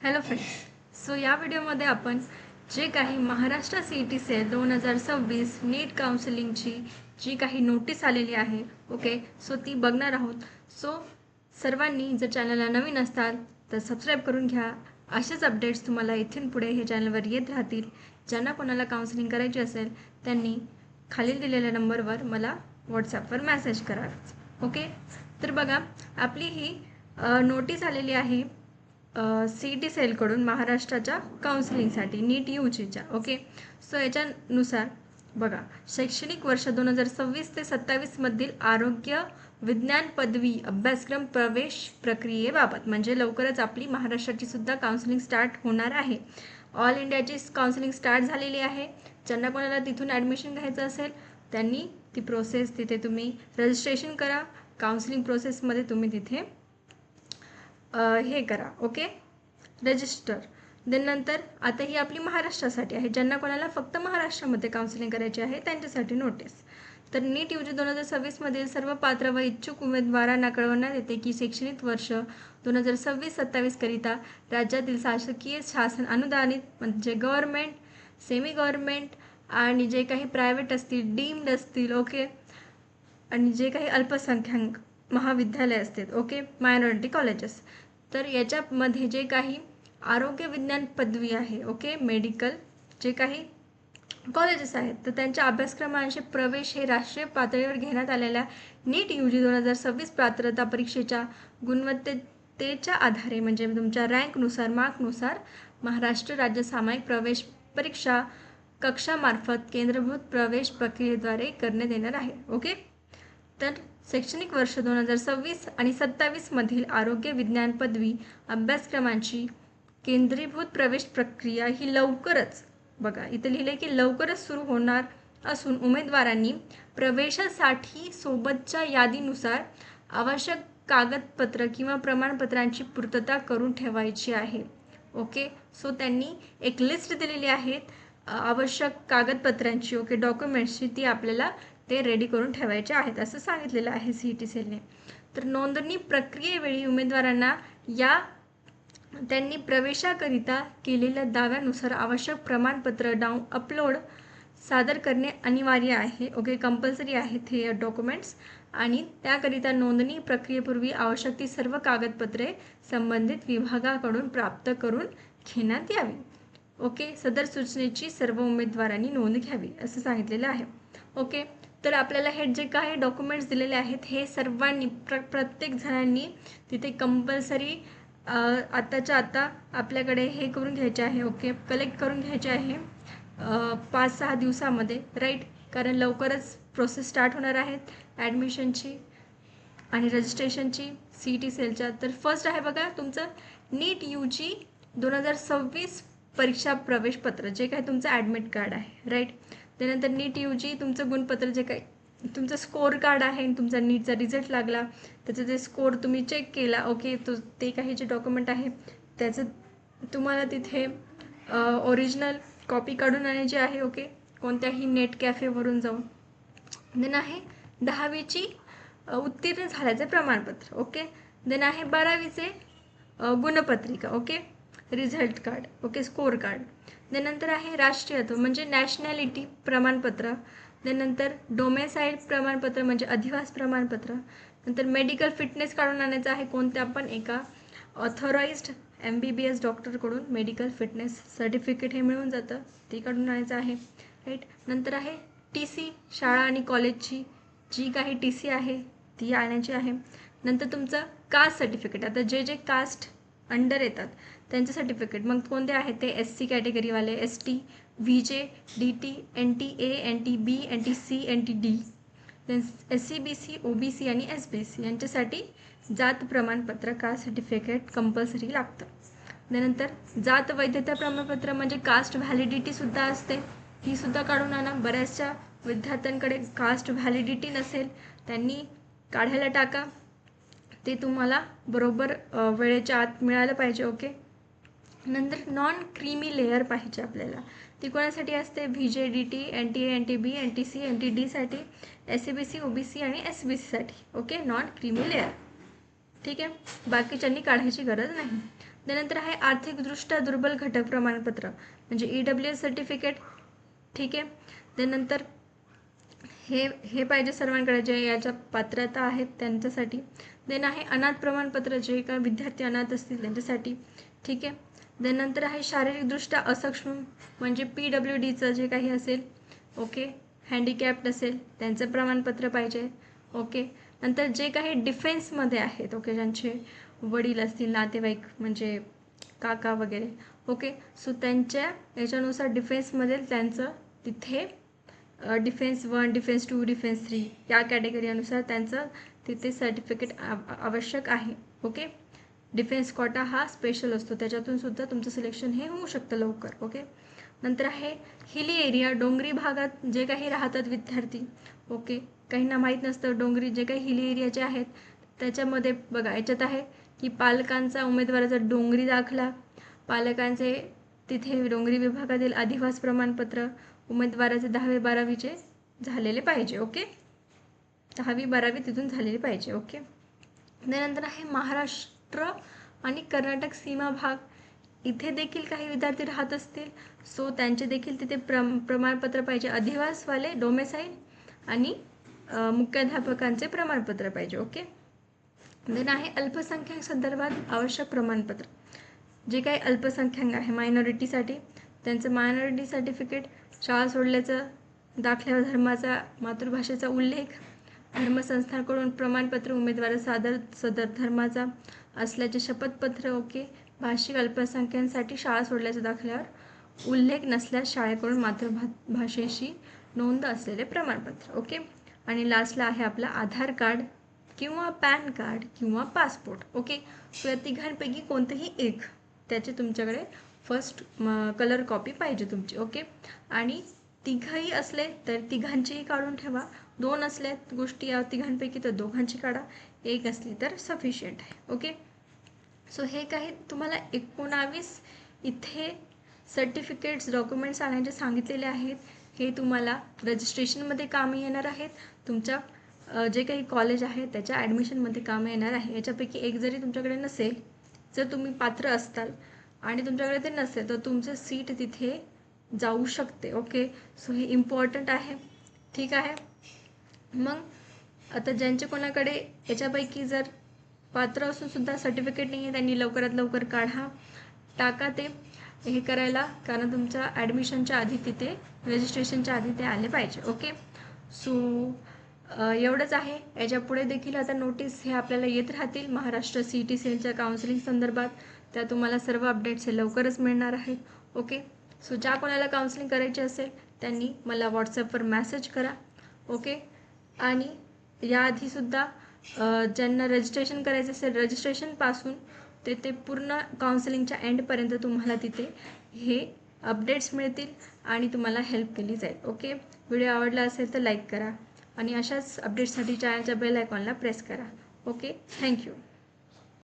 Hello friends. So या व्हिडिओमध्ये आपण जे काही महाराष्ट्र CET सेल 2026 नीट काउन्सिलिंगची जी काही नोटीस आलेली आहे, ओके, सो ती बघणार आहोत. सो सर्वांनी जर चॅनलला नवीन असताल तर सबस्क्राईब करून घ्या. असेच अपडेट्स तुम्हाला इथून पुढे हे चॅनलवर येत राहतील. ज्यांना कोणाला काउन्सिलिंग करायची असेल त्यांनी खालील दिलेल्या नंबरवर मला व्हॉट्सॲपवर मेसेज करा. ओके, तर बघा, आपली ही नोटीस आलेली आहे CET सेलकडून महाराष्ट्राच्या काउन्सिलिंगसाठी नीट UGच्या. ओके, सो याच्यानुसार बघा, शैक्षणिक वर्ष 2026 ते 27 मधील आरोग्य विज्ञान पदवी अभ्यासक्रम प्रवेश प्रक्रियेबाबत, म्हणजे लवकरच आपली महाराष्ट्राची सुद्धा काउन्सिलिंग स्टार्ट होणार आहे. ऑल इंडियाची काउन्सिलिंग स्टार्ट झालेली आहे. ज्यांना कोणाला तिथून ॲडमिशन घ्यायचं असेल त्यांनी ती प्रोसेस तिथे तुम्ही रजिस्ट्रेशन करा. काउन्सिलिंग प्रोसेसमध्ये तुम्ही तिथे हे करा, ओके, रजिस्टर. देन नंतर आता ही आपली महाराष्ट्रासाठी आहे. ज्यांना कोणाला फक्त महाराष्ट्रामध्ये काउन्सिलिंग करायची आहे त्यांच्यासाठी नोटीस. तर नीट UG 2026 मधील सर्व पात्र व इच्छुक उमेदवारांना कळवण्यात येते की शैक्षणिक वर्ष 2026-27 करिता राज्यातील शासकीय शासन अनुदानित, म्हणजे गव्हर्नमेंट, सेमी गव्हर्नमेंट आणि जे काही प्रायव्हेट असतील, डीम्ड असतील, ओके, आणि जे काही अल्पसंख्याक महाविद्यालय असतात, ओके, मायनॉरिटी कॉलेजेस, तर याच्यामध्ये जे काही आरोग्य विज्ञान पदवी आहे, ओके, मेडिकल जे काही कॉलेजेस आहेत, तर त्यांच्या अभ्यासक्रमांचे प्रवेश हे राष्ट्रीय पातळीवर घेण्यात आलेल्या नीट UG 2026 पात्रता परीक्षेच्या गुणवत्तेच्या आधारे, म्हणजे तुमच्या रँकनुसार, मार्कनुसार महाराष्ट्र राज्य सामायिक प्रवेश परीक्षा कक्षामार्फत केंद्रभूत प्रवेश प्रक्रियेद्वारे करण्यात येणार आहे. ओके, तर शैक्षणिक वर्ष 2026 आणि 27 मधील आरोग्य विज्ञान पदवी अभ्यासक्रमांची केंद्रीभूत प्रवेश प्रक्रिया ही लवकरच, बघा इथे लिहिले की लवकरच सुरू होणार असून उमेदवारांनी प्रवेशासाठी सोबतच्या यादीनुसार आवश्यक कागदपत्र किंवा प्रमाणपत्रांची पूर्तता करून ठेवायची आहे. ओके, सो त्यांनी एक लिस्ट दिलेली आहे आवश्यक कागदपत्रांची, ओके, डॉक्युमेंट्सची, ती आपल्याला ते रेडी करून ठेवायचे आहेत असं सांगितलेलं आहे CET सेलने. तर नोंदणी प्रक्रियेवेळी उमेदवारांना त्यांनी प्रवेशाकरिता केलेल्या दाव्यानुसार आवश्यक प्रमाणपत्र अपलोड सादर करणे अनिवार्य आहे. ओके, कंपल्सरी आहेत हे डॉक्युमेंट्स, आणि त्याकरिता नोंदणी प्रक्रियेपूर्वी आवश्यक ती सर्व कागदपत्रे संबंधित विभागाकडून प्राप्त करून घेण्यात यावी. ओके, सदर सूचनेची सर्व उमेदवारांनी नोंद घ्यावी असं सांगितलेलं आहे. ओके, तर आपल्याला हे जे काही डॉक्युमेंट्स दिलेले आहेत हे सर्वांनी प्रत्येक जणांनी तिथे कंपल्सरी आत्ताच्या आता आपल्याकडे हे करून घ्यायचे आहे. ओके, कलेक्ट करून घ्यायचे आहे 5-6 दिवसामध्ये, राईट, कारण लवकरच प्रोसेस स्टार्ट होणार आहेत ॲडमिशनची आणि रजिस्ट्रेशनची CET सेलच्या. तर फर्स्ट आहे बघा तुमचं नीट UG 2026 परीक्षा प्रवेशपत्र, जे काही तुमचं ॲडमिट कार्ड आहे, राईट. त्यानंतर नीट UG तुमचं गुणपत्र, जे काही तुमचं स्कोअर कार्ड आहे, तुमचा नीटचा रिझल्ट लागला त्याचं जे स्कोअर तुम्ही चेक केला, ओके, ते काही जे डॉक्युमेंट आहे त्याचं तुम्हाला तिथे ओरिजिनल कॉपी काढून आणायची आहे. ओके, कोणत्याही नेट कॅफेवरून जाऊन. देन आहे 10वीची उत्तीर्ण झाल्याचे प्रमाणपत्र. ओके, देन आहे 12वीचे गुणपत्रिका, okay, result card, okay, score card. त्यानंतर आहे राष्ट्रीयत्व म्हणजे नॅशनॅलिटी प्रमाणपत्र. त्यानंतर डोमेसाईल प्रमाणपत्र म्हणजे अधिवास प्रमाणपत्र. नंतर मेडिकल फिटनेस काढून आणायचं आहे कोणत्या पण एका ऑथोराइज्ड MBBS डॉक्टरकडून मेडिकल फिटनेस सर्टिफिकेट हे मिळून जातं, ते काढून आणायचं आहे, राईट. नंतर आहे TC शाळा आणि कॉलेजची जी काही TC आहे ती आणायची आहे. नंतर तुमचं कास्ट सर्टिफिकेट, आता जे जे कास्ट अंडर येतात त्यांचे सर्टिफिकेट, मग कोणते आहेत ते SC कॅटेगरीवाले, ST, VJ, DT, NTA, NTB, NTC, NTD, SC BC, OBC आणि SBC यांच्यासाठी जात प्रमाणपत्र, कास्ट सर्टिफिकेट कंपल्सरी लागतं. त्यानंतर जात वैधता प्रमाणपत्र म्हणजे कास्ट व्हॅलिडिटीसुद्धा असते, ही सुद्धा काढून आणा. बऱ्याचशा विद्यार्थ्यांकडे कास्ट व्हॅलिडिटी नसेल, त्यांनी काढायला टाका, ते तुम्हाला बरोबर वेळेच्या आत मिळालं पाहिजे. ओके, नंतर नॉन क्रीमी लेअर पाहिजे आपल्याला, ती कोणासाठी असते? VJ, DT, NTA, NTB, NTC, NTD साठी, SCBC, OBC आणि SBC साठी. ओके, नॉन क्रीमी लेअर, ठीक आहे, बाकीच्यांनी काढायची गरज नाही. त्यानंतर आहे आर्थिकदृष्ट्या दुर्बल घटक प्रमाणपत्र म्हणजे EWS सर्टिफिकेट, ठीक आहे. त्यानंतर हे पाहिजे सर्वांकडे जे याच्या पात्रता आहेत त्यांच्यासाठी. देन आहे अनाथ प्रमाणपत्र, जे का विद्यार्थी अनाथ असतील त्यांच्यासाठी, ठीक आहे. त्यानंतर आहे शारीरिकदृष्ट्या असक्षम म्हणजे PWDचं जे काही असेल, ओके, हँडिकॅप्ड असेल त्यांचं प्रमाणपत्र पाहिजे, ओके. नंतर जे काही डिफेन्समध्ये आहेत, ओके, ज्यांचे वडील असतील, नातेवाईक म्हणजे काका वगैरे, ओके, सो त्यांच्या याच्यानुसार डिफेन्समध्ये त्यांचं तिथे डिफेन्स 1, डिफेन्स 2, डिफेन्स 3 या कॅटेगरी अनुसार त्यांचं तिथे सर्टिफिकेट आवश्यक आहे, ओके. डिफेन्स कोटा हा स्पेशल असतो, त्याच्यातून सुद्धा तुमचं सिलेक्शन हे होऊ शकतं लवकर, ओके. नंतर आहे हिली एरिया, डोंगरी भागात जे काही राहतात विद्यार्थी, ओके, काहींना माहीत नसतं डोंगरी जे काही हिली एरियाचे आहेत त्याच्यामध्ये बघा याच्यात आहे की पालकांचा उमेदवाराचा डोंगरी दाखला, पालकांचे तिथे डोंगरी विभागातील अधिवास प्रमाणपत्र, उमेदवाराचे 10वी-12वीचे झालेले पाहिजे, ओके, 10वी-12वी तिथून झालेली पाहिजे, ओके. त्यानंतर आहे महाराष्ट्र आणि कर्नाटक सीमा भाग, इथे देखील काही विद्यार्थी राहत असतील, सो त्यांचे देखील तिथे प्रमाणपत्र पाहिजे, अधिवासवाले डोमेसाईल आणि मुख्याध्यापकांचे प्रमाणपत्र पाहिजे, ओके. देन आहे अल्पसंख्याक संदर्भात आवश्यक प्रमाणपत्र, जे काही अल्पसंख्याक आहे मायनॉरिटीसाठी त्यांचं मायनॉरिटी सर्टिफिकेट, शाळा सोडल्याचं दाखल्यावर धर्माचा मातृभाषेचा उल्लेख, धर्मसंस्थांकडून प्रमाणपत्र, उमेदवार सदर धर्माचा असल्याचे शपथपत्र, ओके. भाषिक अल्पसंख्याकांसाठी शाळा सोडल्याच्या दाखल्यावर उल्लेख नसल्यास शाळेकडून मातृभाषेशी नोंद असलेले प्रमाणपत्र, ओके. आणि लास्टला आहे आपला आधार कार्ड किंवा पॅन कार्ड किंवा पासपोर्ट, ओके. सो या तिघांपैकी कोणतेही एक त्याचे तुमच्याकडे फर्स्ट कलर कॉपी पाहिजे तुमची, ओके. आणि तिघही असले तर तिघांचीही काढून ठेवा, 2 असल्यात गोष्टी या तिघांपैकी तर दोघांची काढा, 1 असली तर सफिशियंट आहे, ओके. सो हे काही तुम्हाला 19 इथे सर्टिफिकेट्स डॉक्युमेंट्स आणायचे सांगितलेले आहेत. हे तुम्हाला रजिस्ट्रेशनमध्ये कामी येणार आहेत, तुमच्या जे काही कॉलेज आहे त्याच्या ॲडमिशनमध्ये कामं येणार आहे. याच्यापैकी एक जरी तुमच्याकडे नसेल, जर तुम्ही पात्र असताल आणि तुमच्याकडे ते नसेल तर तुमचं सीट तिथे जाऊ शकते, ओके. सो हे इम्पॉर्टंट आहे, ठीक आहे. मग आता ज्यांचे कोणाकडे याच्यापैकी जर पात्र असून सुद्धा सर्टिफिकेट नाही आहे त्यांनी लवकरात लवकर काढा, टाका ते हे करायला, कारण तुमच्या ॲडमिशनच्या आधी तिथे रजिस्ट्रेशनच्या आधी ते आले पाहिजे, ओके. सो एवढंच आहे. याच्या पुढे देखील आता नोटीस हे आपल्याला येत राहतील महाराष्ट्र CET सेलच्या काउन्सिलिंग संदर्भात, त्या तुम्हाला सर्व अपडेट्स हे लवकरच मिळणार आहेत, ओके. सो ज्या कोणाला काउन्सिलिंग करायची असेल त्यांनी मला व्हॉट्सॲपवर मेसेज करा, ओके. आणि याआधीसुद्धा ज्यांना रजिस्ट्रेशन करायचं असेल रजिस्ट्रेशनपासून ते पूर्ण काउन्सिलिंगच्या एंडपर्यंत तुम्हाला तिथे हे अपडेट्स मिळतील आणि तुम्हाला हेल्प केली जाईल, ओके. व्हिडिओ आवडला असेल तर लाईक करा आणि अशाच अपडेट्ससाठी चॅनलच्या बेल आयकॉनला प्रेस करा, ओके. थँक्यू.